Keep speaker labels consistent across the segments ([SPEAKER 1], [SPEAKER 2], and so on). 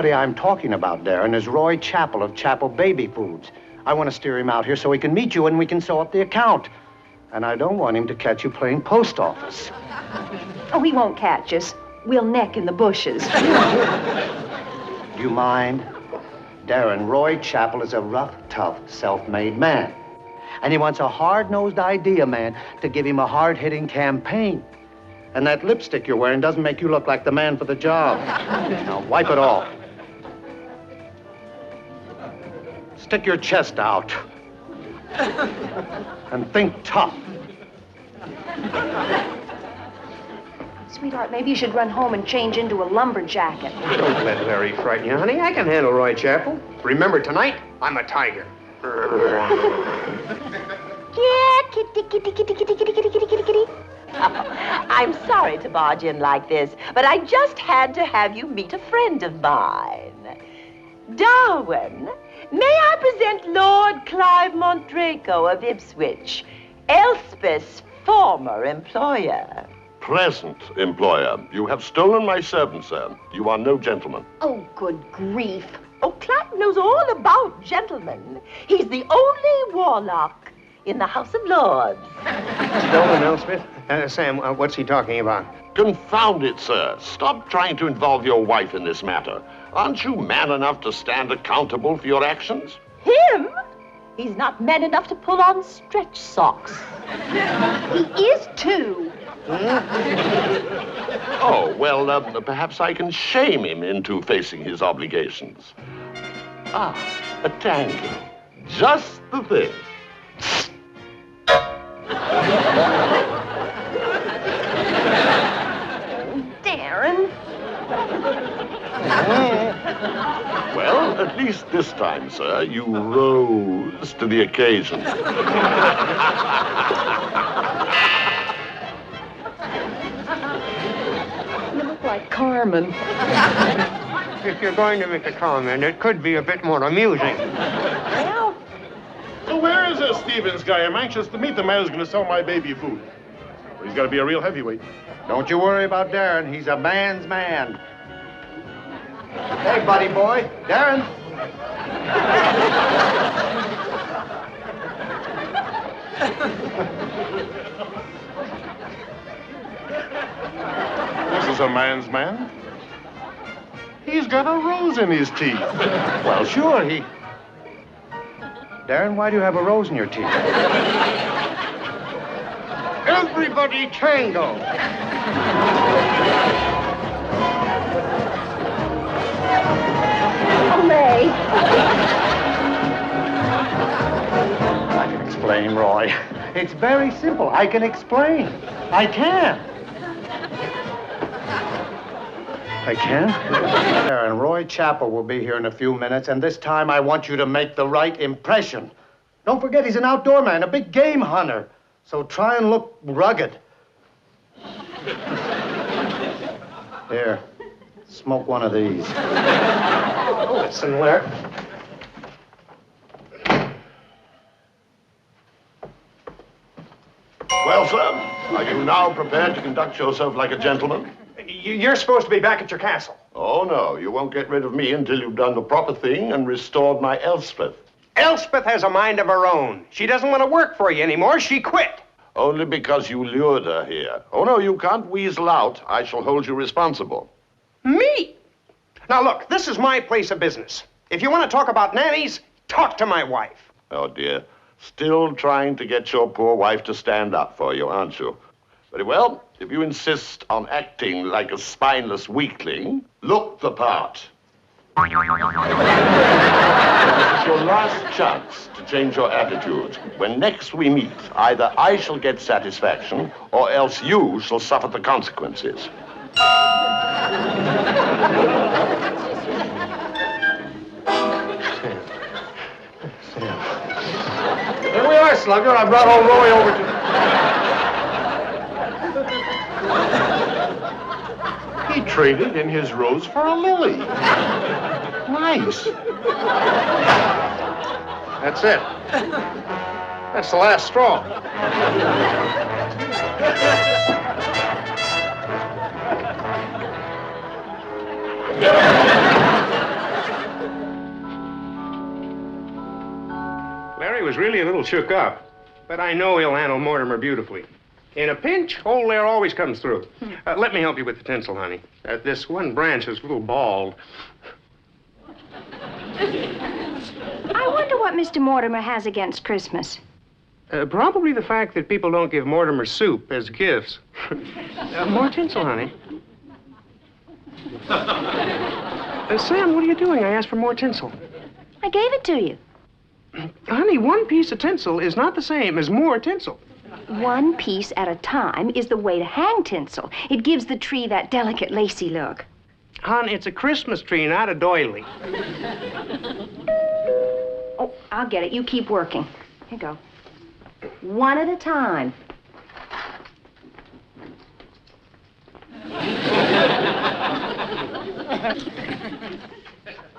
[SPEAKER 1] somebody I'm talking about, Darrin, is Roy Chappell of Chappell Baby Foods. I want to steer him out here so he can meet you and we can sew up the account. And I don't want him to catch you playing post office.
[SPEAKER 2] Oh, he won't catch us. We'll neck in the bushes.
[SPEAKER 1] Do you mind? Darrin, Roy Chappell is a rough, tough, self-made man. And he wants a hard-nosed idea man to give him a hard-hitting campaign. And that lipstick you're wearing doesn't make you look like the man for the job. Now, wipe it off. Stick your chest out. And think tough.
[SPEAKER 2] Sweetheart, maybe you should run home and change into a lumberjacket.
[SPEAKER 3] Don't let Larry frighten you, honey. I can handle Roy Chappell. Remember, tonight, I'm a tiger.
[SPEAKER 4] Yeah, kitty, kitty, kitty, kitty, kitty, kitty, kitty, kitty, kitty. I'm sorry to barge in like this, but I just had to have you meet a friend of mine. Darwin, may I present Lord Clive Mondraco of Ipswich, Elspeth's former employer.
[SPEAKER 5] Present employer. You have stolen my servant, sir. You are no gentleman.
[SPEAKER 2] Oh, good grief.
[SPEAKER 4] Oh, Clive knows all about gentlemen. He's the only warlock in the House of Lords.
[SPEAKER 3] Stolen, Elspeth? Sam, what's he talking about?
[SPEAKER 5] Confound it, sir. Stop trying to involve your wife in this matter. Aren't you man enough to stand accountable for your actions?
[SPEAKER 4] Him? He's not man enough to pull on stretch socks.
[SPEAKER 2] He is, too.
[SPEAKER 5] Oh, well, perhaps I can shame him into facing his obligations. Ah, a tango. Just the thing.
[SPEAKER 2] Darrin.
[SPEAKER 5] Well, at least this time, sir, you rose to the occasion.
[SPEAKER 2] You look like Carmen.
[SPEAKER 3] If you're going to make a comment, it could be a bit more amusing.
[SPEAKER 2] Well,
[SPEAKER 6] So where is this Stephens guy? I'm anxious to meet the man who's going to sell my baby food. Well, he's got to be a real heavyweight.
[SPEAKER 1] Don't you worry about Darrin. He's a man's man. Hey, buddy boy. Darrin.
[SPEAKER 6] This is a man's man. He's got a rose in his teeth.
[SPEAKER 1] Well, sure, he... Darrin, why do you have a rose in your teeth?
[SPEAKER 3] Everybody tango.
[SPEAKER 2] Olay.
[SPEAKER 1] I can explain, Roy. It's very simple. I can explain. I can. I can? Darrin, Roy Chappell will be here in a few minutes, and this time I want you to make the right impression. Don't forget, he's an outdoor man, a big game hunter. So try and look rugged. Here, smoke one of these.
[SPEAKER 3] Listen, Larry.
[SPEAKER 5] Well, sir, are you now prepared to conduct yourself like a gentleman?
[SPEAKER 3] You're supposed to be back at your castle.
[SPEAKER 5] Oh, no, you won't get rid of me until you've done the proper thing and restored my Elspeth.
[SPEAKER 3] Elspeth has a mind of her own. She doesn't want to work for you anymore. She quit.
[SPEAKER 5] Only because you lured her here. Oh, no, you can't weasel out. I shall hold you responsible.
[SPEAKER 3] Me? Now, look, this is my place of business. If you want to talk about nannies, talk to my wife.
[SPEAKER 5] Oh, dear. Still trying to get your poor wife to stand up for you, aren't you? Very well. If you insist on acting like a spineless weakling, look the part. This is your last chance to change your attitude. When next we meet, either I shall get satisfaction or else you shall suffer the consequences.
[SPEAKER 3] Here we are, Slugger. I brought old Roy over to...
[SPEAKER 6] He traded in his rose for a lily. Nice.
[SPEAKER 3] That's it. That's the last straw. really a little shook up, but I know he'll handle Mortimer beautifully. In a pinch, old Lair always comes through. Let me help you with the tinsel, honey. This one branch is a little bald.
[SPEAKER 2] I wonder what Mr. Mortimer has against Christmas.
[SPEAKER 3] Probably the fact that people don't give Mortimer soup as gifts. More tinsel, honey. Sam, what are you doing? I asked for more tinsel.
[SPEAKER 2] I gave it to you.
[SPEAKER 3] Honey, one piece of tinsel is not the same as more tinsel.
[SPEAKER 2] One piece at a time is the way to hang tinsel. It gives the tree that delicate, lacy look.
[SPEAKER 3] Hon, it's a Christmas tree, not a doily.
[SPEAKER 2] Oh, I'll get it. You keep working. Here you go. One at a time.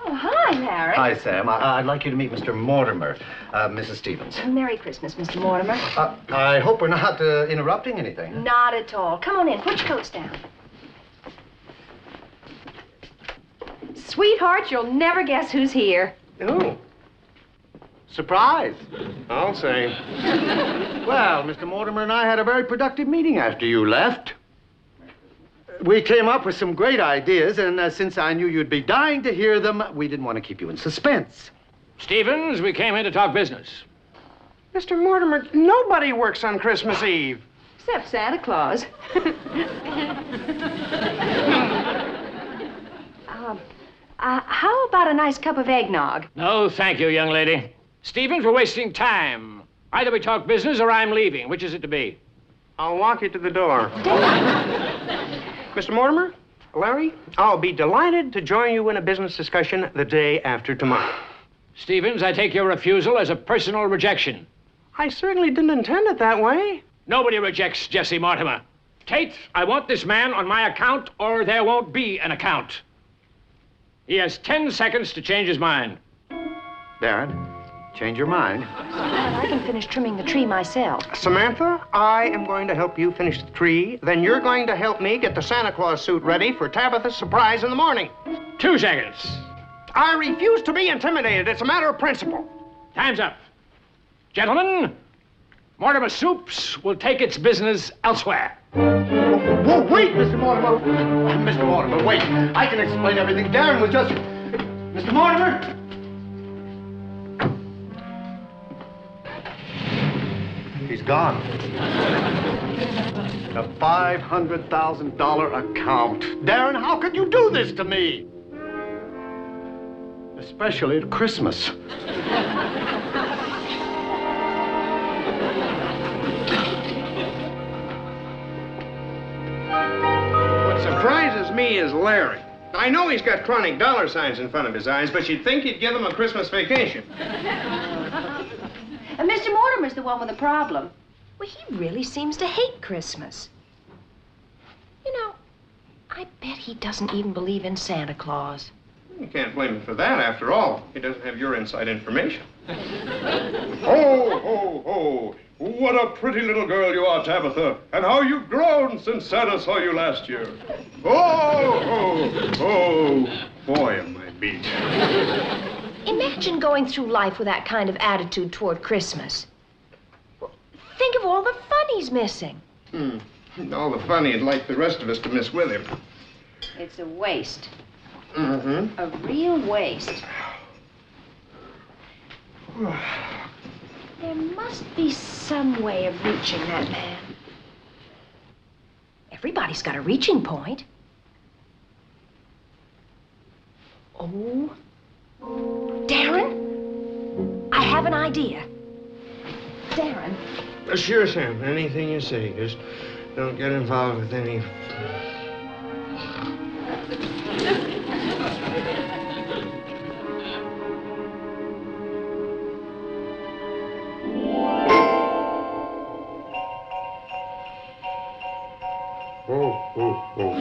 [SPEAKER 2] Oh, hi, Larry.
[SPEAKER 1] Hi, Sam. I'd like you to meet Mr. Mortimer, Mrs. Stephens.
[SPEAKER 2] Merry Christmas, Mr. Mortimer.
[SPEAKER 1] I hope we're not interrupting anything.
[SPEAKER 2] Not at all. Come on in. Put your coats down. Sweetheart, you'll never guess who's here.
[SPEAKER 3] Oh,
[SPEAKER 1] Surprise.
[SPEAKER 3] I'll say.
[SPEAKER 1] Well, Mr. Mortimer and I had a very productive meeting after you left. We came up with some great ideas, and since I knew you'd be dying to hear them, we didn't want to keep you in suspense.
[SPEAKER 7] Stephens, we came here to talk business.
[SPEAKER 3] Mr. Mortimer, nobody works on Christmas Eve.
[SPEAKER 2] Except Santa Claus. How about a nice cup of eggnog?
[SPEAKER 7] No, thank you, young lady. Stephens, we're wasting time. Either we talk business or I'm leaving. Which is it to be?
[SPEAKER 3] I'll walk you to the door. Mr. Mortimer, Larry, I'll be delighted to join you in a business discussion the day after tomorrow.
[SPEAKER 7] Stephens, I take your refusal as a personal rejection.
[SPEAKER 3] I certainly didn't intend it that way.
[SPEAKER 7] Nobody rejects Jesse Mortimer. Tate, I want this man on my account or there won't be an account. He has 10 seconds to change his mind.
[SPEAKER 1] Darrin, change your mind.
[SPEAKER 2] I can finish trimming the tree myself.
[SPEAKER 3] Samantha, I am going to help you finish the tree. Then you're going to help me get the Santa Claus suit ready for Tabitha's surprise in the morning.
[SPEAKER 7] 2 seconds.
[SPEAKER 3] I refuse to be intimidated. It's a matter of principle.
[SPEAKER 7] Time's up. Gentlemen, Mortimer Soups will take its business elsewhere.
[SPEAKER 1] Whoa, wait, Mr. Mortimer. Mr. Mortimer, wait. I can explain everything. Darrin was just... Mr. Mortimer? He's gone. A $500,000 account. Darrin, how could you do this to me? Especially at Christmas.
[SPEAKER 3] What surprises me is Larry. I know he's got chronic dollar signs in front of his eyes, but you'd think he'd give him a Christmas vacation.
[SPEAKER 2] And Mr. Mortimer's the one with the problem. Well, he really seems to hate Christmas. You know, I bet he doesn't even believe in Santa Claus.
[SPEAKER 3] You can't blame him for that, after all. He doesn't have your inside information. Ho, ho, ho! What a pretty little girl you are, Tabitha. And how you've grown since Santa saw you last year. Oh, oh, oh. Boy, am I beat.
[SPEAKER 2] Imagine going through life with that kind of attitude toward Christmas. Well, think of all the fun he's missing.
[SPEAKER 3] All the fun he'd like the rest of us to miss with him.
[SPEAKER 2] It's a waste.
[SPEAKER 3] Mm-hmm.
[SPEAKER 2] A real waste. There must be some way of reaching that man. Everybody's got a reaching point. Oh, Darrin, I have an idea. Darrin.
[SPEAKER 3] Sure, Sam. Anything you say. Just don't get involved with any... Oh, oh, oh.